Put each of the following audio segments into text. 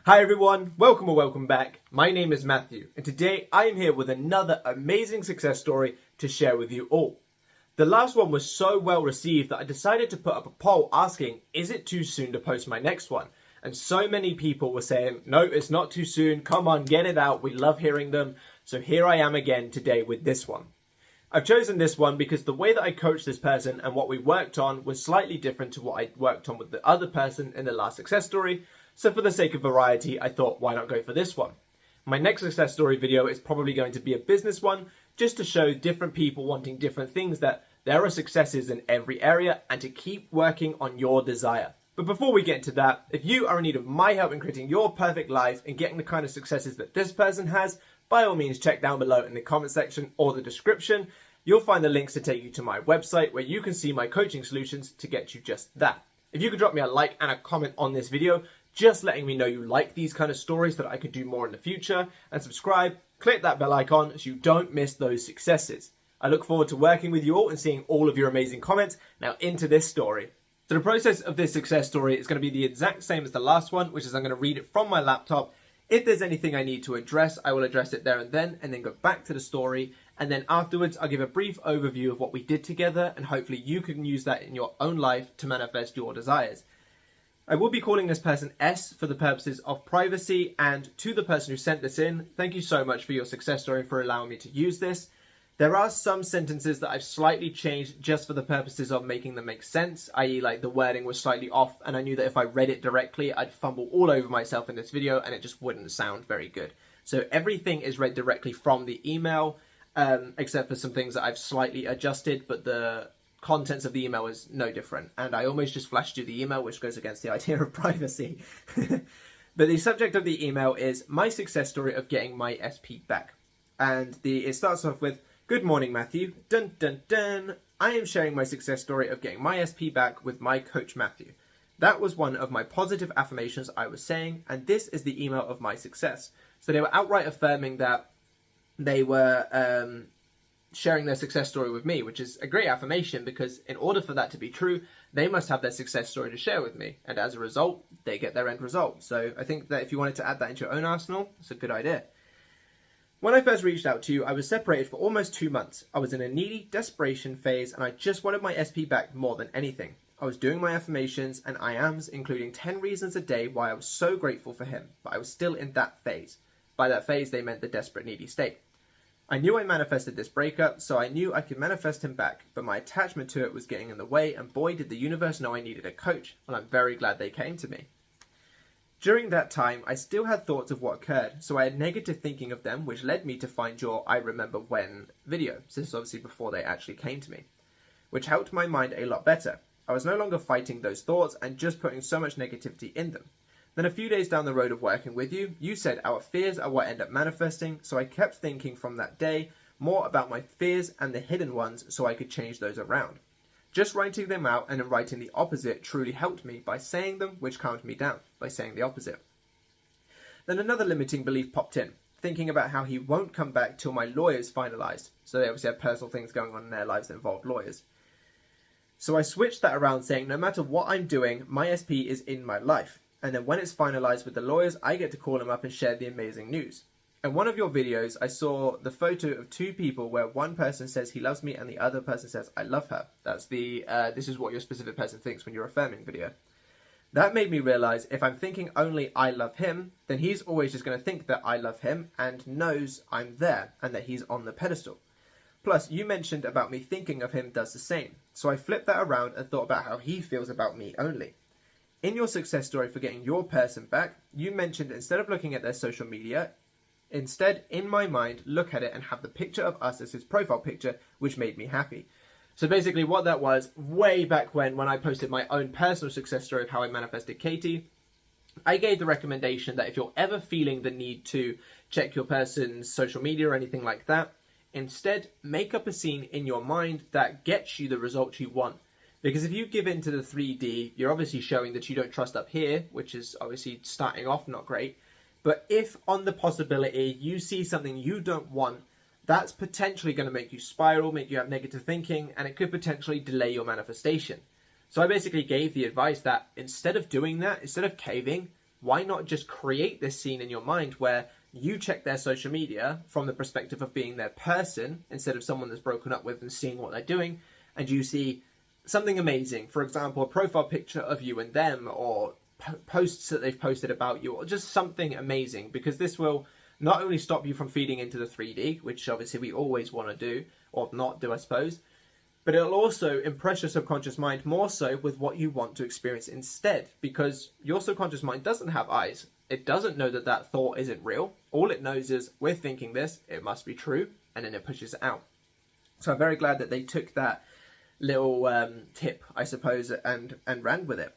Hi everyone, welcome or welcome back. My name is Matthew, and today I am here with another amazing success story to share with you all. The last one was so well received that I decided to put up a poll asking, is it too soon to post my next one? And so many people were saying, no, it's not too soon, come on, get it out, we love hearing them. So here I am again today with this one. I've chosen this one because the way that I coached this person and what we worked on was slightly different to what I worked on with the other person in the last success story. So for the sake of variety, I thought, why not go for this one? My next success story video is probably going to be a business one, just to show different people wanting different things, that there are successes in every area and to keep working on your desire. But before we get into that, if you are in need of my help in creating your perfect life and getting the kind of successes that this person has, by all means check down below in the comment section or the description. You'll find the links to take you to my website where you can see my coaching solutions to get you just that. If you could drop me a like and a comment on this video, just letting me know you like these kind of stories that I could do more in the future, and subscribe, click that bell icon so you don't miss those successes. I look forward to working with you all and seeing all of your amazing comments. Now into this story. So the process of this success story is going to be the exact same as the last one, which is I'm going to read it from my laptop. If there's anything I need to address, I will address it there and then go back to the story. And then afterwards, I'll give a brief overview of what we did together, and hopefully you can use that in your own life to manifest your desires. I will be calling this person S for the purposes of privacy, and to the person who sent this in, thank you so much for your success story and for allowing me to use this. There are some sentences that I've slightly changed just for the purposes of making them make sense, i.e. like the wording was slightly off, and I knew that if I read it directly, I'd fumble all over myself in this video and it just wouldn't sound very good. So everything is read directly from the email, except for some things that I've slightly adjusted, but the contents of the email is no different. And I almost just flashed you the email, which goes against the idea of privacy. But the subject of the email is my success story of getting my SP back. And it starts off with, good morning, Matthew. Dun, dun, dun. I am sharing my success story of getting my SP back with my coach, Matthew. That was one of my positive affirmations I was saying, and this is the email of my success. So they were outright affirming that they were sharing their success story with me, which is a great affirmation because in order for that to be true, they must have their success story to share with me. And as a result, they get their end result. So I think that if you wanted to add that into your own arsenal, it's a good idea. When I first reached out to you, I was separated for almost 2 months. I was in a needy desperation phase and I just wanted my SP back more than anything. I was doing my affirmations and I ams, including 10 reasons a day why I was so grateful for him, but I was still in that phase. By that phase, they meant the desperate, needy state. I knew I manifested this breakup, so I knew I could manifest him back, but my attachment to it was getting in the way, and boy did the universe know I needed a coach, and I'm very glad they came to me. During that time, I still had thoughts of what occurred, so I had negative thinking of them, which led me to find your I Remember When video, so this is obviously before they actually came to me, which helped my mind a lot better. I was no longer fighting those thoughts and just putting so much negativity in them. Then a few days down the road of working with you, you said our fears are what end up manifesting, so I kept thinking from that day more about my fears and the hidden ones so I could change those around. Just writing them out and then writing the opposite truly helped me by saying them, which calmed me down, by saying the opposite. Then another limiting belief popped in, thinking about how he won't come back till my lawyer's finalised. So they obviously have personal things going on in their lives that involve lawyers. So I switched that around saying no matter what I'm doing, my SP is in my life. And then when it's finalised with the lawyers, I get to call them up and share the amazing news. In one of your videos, I saw the photo of two people where one person says he loves me and the other person says I love her. That's the this is what your specific person thinks when you're affirming video. That made me realise if I'm thinking only I love him, then he's always just going to think that I love him and knows I'm there and that he's on the pedestal. Plus, you mentioned about me thinking of him does the same. So I flipped that around and thought about how he feels about me only. In your success story for getting your person back, you mentioned instead of looking at their social media, instead, in my mind, look at it and have the picture of us as his profile picture, which made me happy. So basically what that was, way back when I posted my own personal success story of how I manifested Katie, I gave the recommendation that if you're ever feeling the need to check your person's social media or anything like that, instead, make up a scene in your mind that gets you the results you want. Because if you give in to the 3D, you're obviously showing that you don't trust up here, which is obviously starting off not great. But if on the possibility you see something you don't want, that's potentially going to make you spiral, make you have negative thinking, and it could potentially delay your manifestation. So I basically gave the advice that instead of doing that, instead of caving, why not just create this scene in your mind where you check their social media from the perspective of being their person instead of someone that's broken up with and seeing what they're doing, and you see something amazing, for example, a profile picture of you and them, or posts that they've posted about you, or just something amazing, because this will not only stop you from feeding into the 3D, which obviously we always want to do, or not do, I suppose, but it'll also impress your subconscious mind more so with what you want to experience instead, because your subconscious mind doesn't have eyes. It doesn't know that that thought isn't real. All it knows is, we're thinking this, it must be true, and then it pushes it out. So I'm very glad that they took that little tip, I suppose, and ran with it.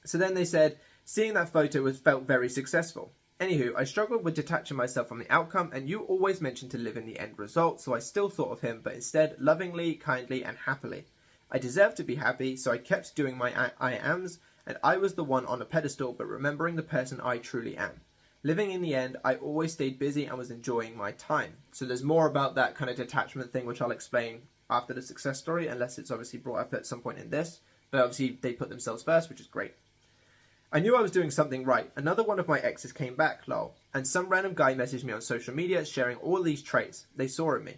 So then they said, seeing that photo felt very successful. Anywho, I struggled with detaching myself from the outcome, and you always mentioned to live in the end result, so I still thought of him, but instead lovingly, kindly, and happily. I deserved to be happy, so I kept doing my I ams, and I was the one on a pedestal, but remembering the person I truly am. Living in the end, I always stayed busy and was enjoying my time. So there's more about that kind of detachment thing, which I'll explain after the success story, unless it's obviously brought up at some point in this. But obviously they put themselves first, which is great. I knew I was doing something right. Another one of my exes came back, lol. And some random guy messaged me on social media sharing all these traits they saw in me.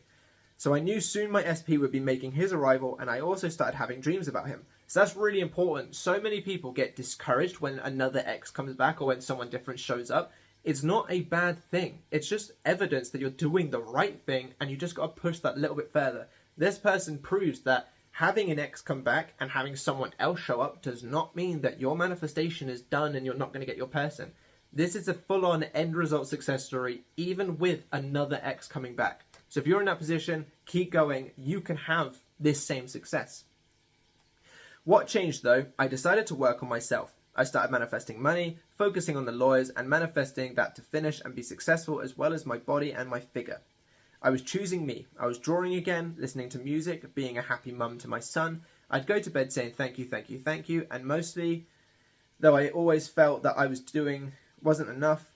So I knew soon my SP would be making his arrival, and I also started having dreams about him. So that's really important. So many people get discouraged when another ex comes back or when someone different shows up. It's not a bad thing. It's just evidence that you're doing the right thing, and you just got to push that little bit further. This person proves that having an ex come back and having someone else show up does not mean that your manifestation is done and you're not going to get your person. This is a full-on end result success story, even with another ex coming back. So if you're in that position, keep going. You can have this same success. What changed though? I decided to work on myself. I started manifesting money, focusing on the lawyers, and manifesting that to finish and be successful, as well as my body and my figure. I was choosing me. I was drawing again, listening to music, being a happy mum to my son. I'd go to bed saying thank you, thank you, thank you, and mostly, though I always felt that I was doing wasn't enough.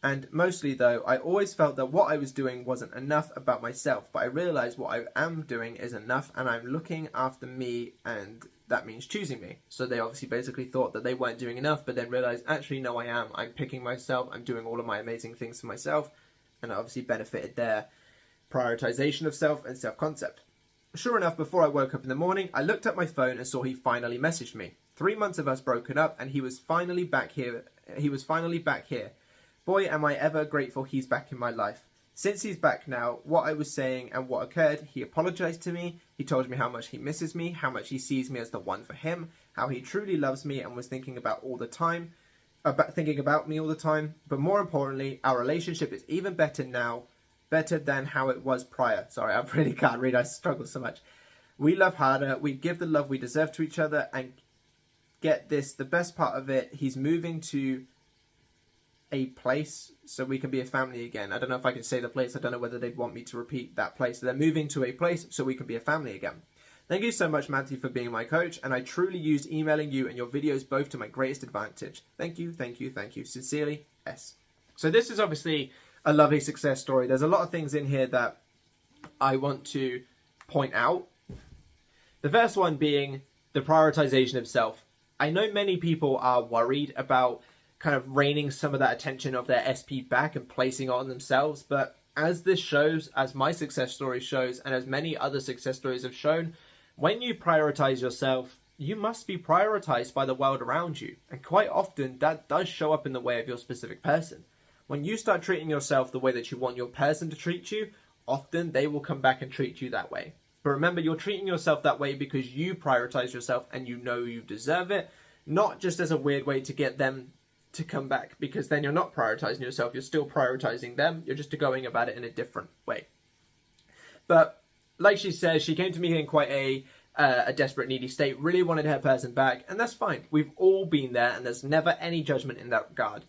And mostly though, I always felt that what I was doing wasn't enough about myself, but I realized what I am doing is enough, and I'm looking after me, and that means choosing me. So they obviously basically thought that they weren't doing enough, but then realized, actually, no, I am. I'm picking myself. I'm doing all of my amazing things for myself, and it obviously benefited their prioritization of self and self-concept. Sure enough, before I woke up in the morning, I looked at my phone and saw he finally messaged me. 3 months of us broken up, and he was finally back here. Boy, am I ever grateful he's back in my life. Since he's back now, what I was saying and what occurred, he apologized to me, he told me how much he misses me, how much he sees me as the one for him, how he truly loves me and was thinking about me all the time, but more importantly, our relationship is even better now, better than how it was prior. Sorry, I really can't read, I struggle so much. We love harder, we give the love we deserve to each other, and get this, the best part of it, he's moving to a place so we can be a family again. I don't know if I can say the place. I don't know whether they'd want me to repeat that place. So they're moving to a place so we can be a family again. Thank you so much, Matthew, for being my coach, and I truly used emailing you and your videos both to my greatest advantage. Thank you, thank you, thank you. Sincerely, S. So this is obviously a lovely success story. There's a lot of things in here that I want to point out. The first one being the prioritization of self. I know many people are worried about kind of reining some of that attention of their SP back and placing it on themselves. But as this shows, as my success story shows, and as many other success stories have shown, when you prioritize yourself, you must be prioritized by the world around you. And quite often that does show up in the way of your specific person. When you start treating yourself the way that you want your person to treat you, often they will come back and treat you that way. But remember, you're treating yourself that way because you prioritize yourself and you know you deserve it, not just as a weird way to get them to come back, because then you're not prioritizing yourself, you're still prioritizing them, you're just going about it in a different way. But like she says, she came to me in quite a desperate, needy state, really wanted her person back, and that's fine. We've all been there, and there's never any judgment in that regard.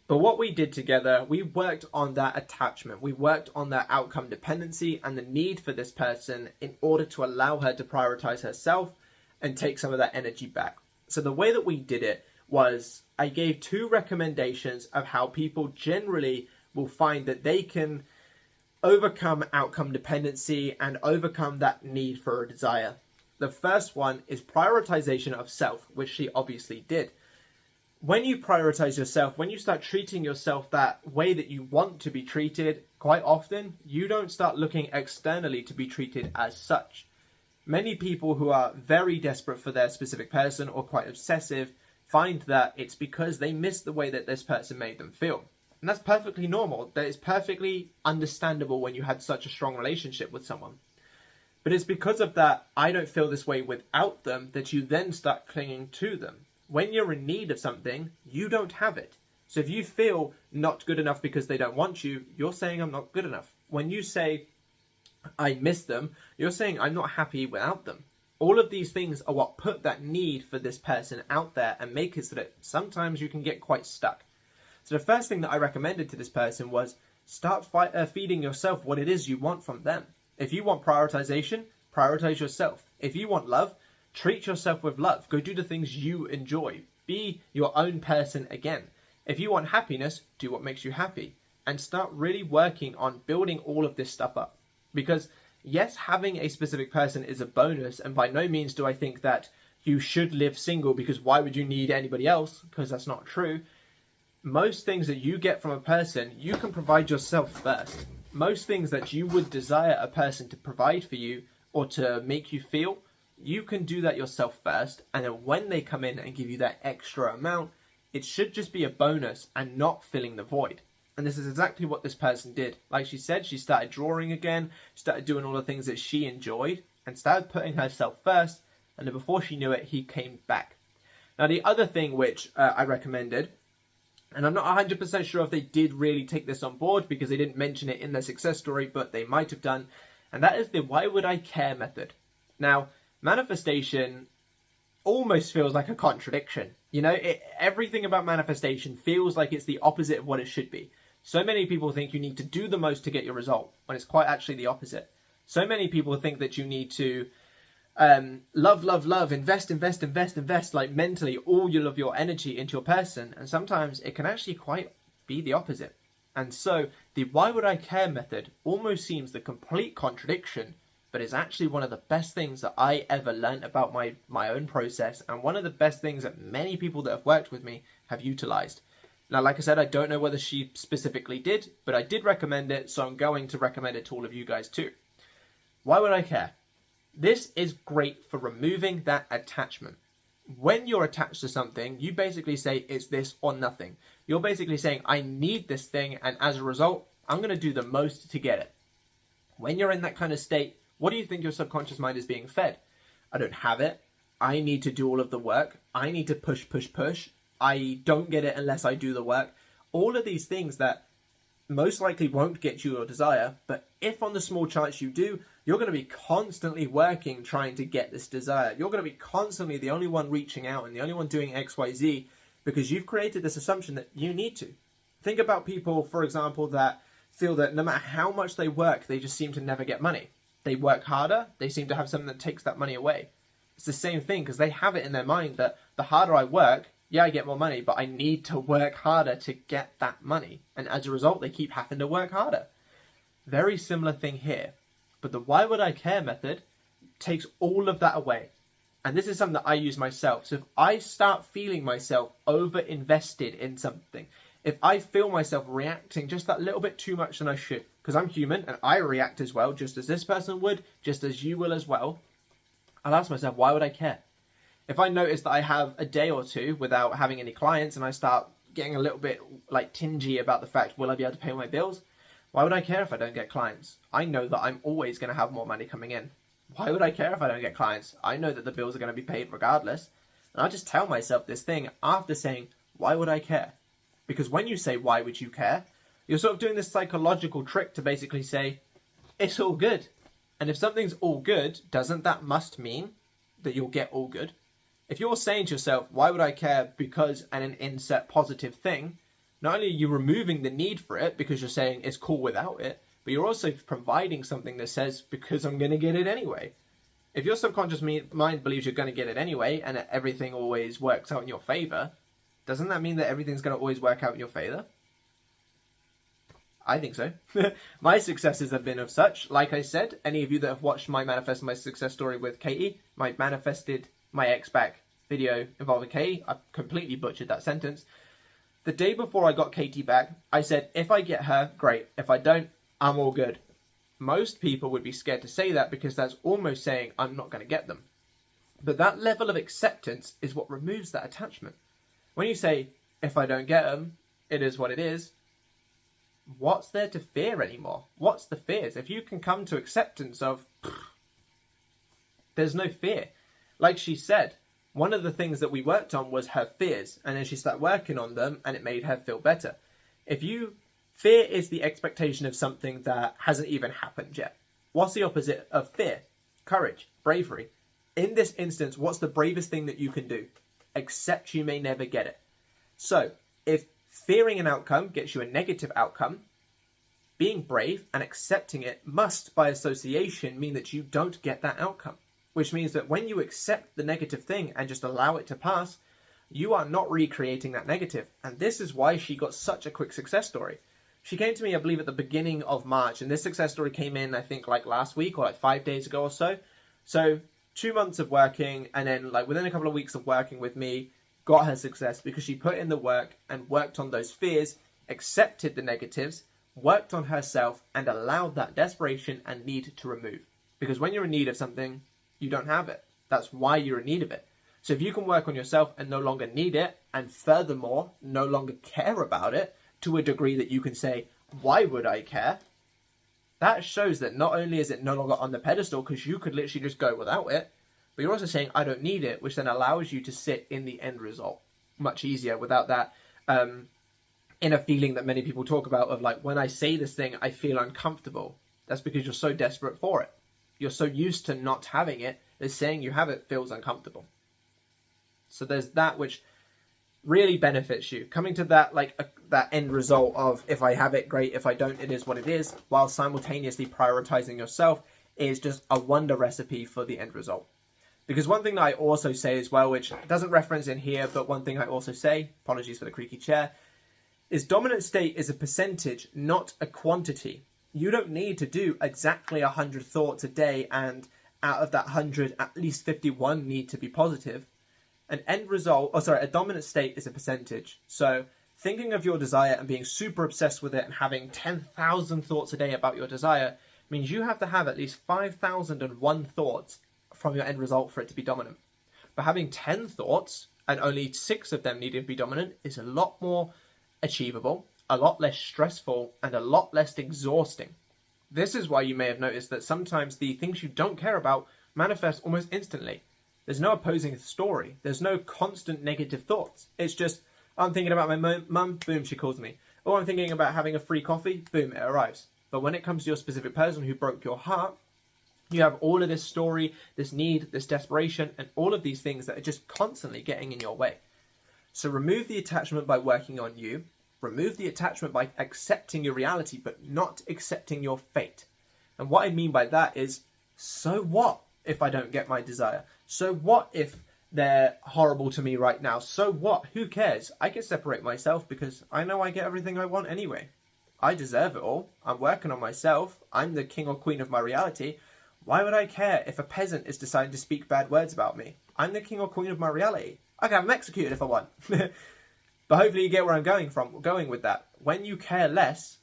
But what we did together, we worked on that attachment, we worked on that outcome dependency and the need for this person in order to allow her to prioritize herself and take some of that energy back. So the way that we did it was I gave 2 recommendations of how people generally will find that they can overcome outcome dependency and overcome that need for a desire. The first one is prioritization of self, which she obviously did. When you prioritize yourself, when you start treating yourself that way that you want to be treated, quite often, you don't start looking externally to be treated as such. Many people who are very desperate for their specific person or quite obsessive find that it's because they miss the way that this person made them feel. And that's perfectly normal. That is perfectly understandable when you had such a strong relationship with someone. But it's because of that, I don't feel this way without them, that you then start clinging to them. When you're in need of something, you don't have it. So if you feel not good enough because they don't want you, you're saying I'm not good enough. When you say I miss them, you're saying I'm not happy without them. All of these things are what put that need for this person out there and make it so that sometimes you can get quite stuck. So the first thing that I recommended to this person was start feeding yourself what it is you want from them. If you want prioritization, prioritize yourself. If you want love, treat yourself with love. Go do the things you enjoy. Be your own person again. If you want happiness, do what makes you happy. And start really working on building all of this stuff up. Because yes, having a specific person is a bonus, and by no means do I think that you should live single because why would you need anybody else? Because that's not true. Most things that you get from a person, you can provide yourself first. Most things that you would desire a person to provide for you or to make you feel, you can do that yourself first, and then when they come in and give you that extra amount, it should just be a bonus and not filling the void. And this is exactly what this person did. Like she said, she started drawing again, started doing all the things that she enjoyed, and started putting herself first, and then before she knew it, he came back. Now the other thing which I recommended, and I'm not 100% sure if they did really take this on board because they didn't mention it in their success story, but they might have done, and that is the why would I care method. Now, manifestation almost feels like a contradiction. You know, everything about manifestation feels like it's the opposite of what it should be. So many people think you need to do the most to get your result, when it's quite actually the opposite. So many people think that you need to love, invest, like mentally all of your energy into your person. And sometimes it can actually quite be the opposite. And so the why would I care method almost seems the complete contradiction, but it's actually one of the best things that I ever learned about my own process, and one of the best things that many people that have worked with me have utilized. Now, like I said, I don't know whether she specifically did, but I did recommend it, so I'm going to recommend it to all of you guys too. Why would I care? This is great for removing that attachment. When you're attached to something, you basically say it's this or nothing. You're basically saying, I need this thing, and as a result, I'm going to do the most to get it. When you're in that kind of state, what do you think your subconscious mind is being fed? I don't have it. I need to do all of the work. I need to push. I don't get it unless I do the work. All of these things that most likely won't get you your desire, but if on the small chance you do, you're going to be constantly working trying to get this desire. You're going to be constantly the only one reaching out and the only one doing XYZ because you've created this assumption that you need to. Think about people, for example, that feel that no matter how much they work, they just seem to never get money. They work harder, they seem to have something that takes that money away. It's the same thing because they have it in their mind that the harder I work, yeah, I get more money, but I need to work harder to get that money. And as a result, they keep having to work harder. Very similar thing here. But the why would I care method takes all of that away. And this is something that I use myself. So if I start feeling myself over invested in something, if I feel myself reacting just that little bit too much than I should, because I'm human and I react as well, just as this person would, just as you will as well, I'll ask myself, why would I care? If I notice that I have a day or two without having any clients and I start getting a little bit like tingy about the fact, will I be able to pay my bills? Why would I care if I don't get clients? I know that I'm always going to have more money coming in. Why would I care if I don't get clients? I know that the bills are going to be paid regardless. And I just tell myself this thing after saying, why would I care? Because when you say, why would you care? You're sort of doing this psychological trick to basically say, it's all good. And if something's all good, doesn't that must mean that you'll get all good? If you're saying to yourself, why would I care because, and an insert positive thing, not only are you removing the need for it because you're saying it's cool without it, but you're also providing something that says, because I'm going to get it anyway. If your subconscious mind believes you're going to get it anyway and that everything always works out in your favor, doesn't that mean that everything's going to always work out in your favor? I think so. My successes have been of such. Like I said, any of you that have watched my Manifest My Success story with Katie, my Manifested My Ex Back video involving Katie, I completely butchered that sentence. The day before I got Katie back, I said, if I get her, great. If I don't, I'm all good. Most people would be scared to say that because that's almost saying I'm not going to get them. But that level of acceptance is what removes that attachment. When you say, if I don't get them, it is what it is, what's there to fear anymore? What's the fears? If you can come to acceptance of, there's no fear. Like she said, one of the things that we worked on was her fears, and then she started working on them, and it made her feel better. Fear is the expectation of something that hasn't even happened yet. What's the opposite of fear? Courage, bravery. In this instance, what's the bravest thing that you can do? Accept you may never get it. So, if fearing an outcome gets you a negative outcome, being brave and accepting it must, by association, mean that you don't get that outcome. Which means that when you accept the negative thing and just allow it to pass, you are not recreating that negative. And this is why she got such a quick success story. She came to me, I believe, at the beginning of March, and this success story came in, I think, like last week or like 5 days ago or so. So 2 months of working, and then like within a couple of weeks of working with me, got her success because she put in the work and worked on those fears, accepted the negatives, worked on herself, and allowed that desperation and need to remove. Because when you're in need of something, you don't have it. That's why you're in need of it. So if you can work on yourself and no longer need it, and furthermore, no longer care about it, to a degree that you can say, why would I care? That shows that not only is it no longer on the pedestal, because you could literally just go without it, but you're also saying, I don't need it, which then allows you to sit in the end result much easier without that inner feeling that many people talk about of like, when I say this thing, I feel uncomfortable. That's because you're so desperate for it. You're so used to not having it that saying you have it feels uncomfortable. So there's that which really benefits you. Coming to that that end result of if I have it, great. If I don't, it is what it is. While simultaneously prioritizing yourself is just a wonder recipe for the end result. Because one thing that I also say as well, which doesn't reference in here, but one thing I also say, apologies for the creaky chair, is dominant state is a percentage, not a quantity. You don't need to do exactly 100 thoughts a day, and out of that 100, at least 51 need to be positive. A dominant state is a percentage. So thinking of your desire and being super obsessed with it and having 10,000 thoughts a day about your desire means you have to have at least 5,001 thoughts from your end result for it to be dominant. But having 10 thoughts and only 6 of them needing to be dominant is a lot more achievable, a lot less stressful, and a lot less exhausting. This is why you may have noticed that sometimes the things you don't care about manifest almost instantly. There's no opposing story. There's no constant negative thoughts. It's just, I'm thinking about my mum, boom, she calls me. Oh, I'm thinking about having a free coffee, boom, it arrives. But when it comes to your specific person who broke your heart, you have all of this story, this need, this desperation, and all of these things that are just constantly getting in your way. So remove the attachment by working on you. Remove the attachment by accepting your reality, but not accepting your fate. And what I mean by that is, so what if I don't get my desire? So what if they're horrible to me right now? So what? Who cares? I can separate myself because I know I get everything I want anyway. I deserve it all. I'm working on myself. I'm the king or queen of my reality. Why would I care if a peasant is deciding to speak bad words about me? I'm the king or queen of my reality. I can have them executed if I want. But hopefully you get where I'm going with that. When you care less,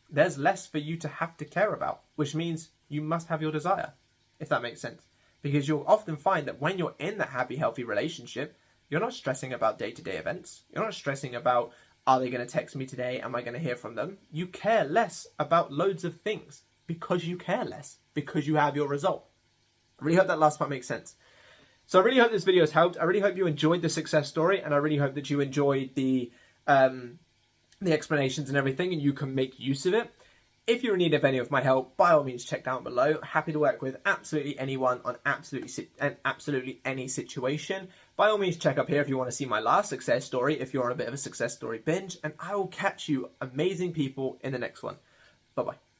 there's less for you to have to care about, which means you must have your desire, if that makes sense. Because you'll often find that when you're in that happy, healthy relationship, you're not stressing about day-to-day events. You're not stressing about, are they going to text me today? Am I going to hear from them? You care less about loads of things because you care less, because you have your result. I really hope that last part makes sense. So I really hope this video has helped. I really hope you enjoyed the success story, and I really hope that you enjoyed the explanations and everything, and you can make use of it. If you're in need of any of my help, by all means, check down below. Happy to work with absolutely anyone on absolutely any situation. By all means, check up here if you want to see my last success story, if you're on a bit of a success story binge, and I will catch you amazing people in the next one. Bye-bye.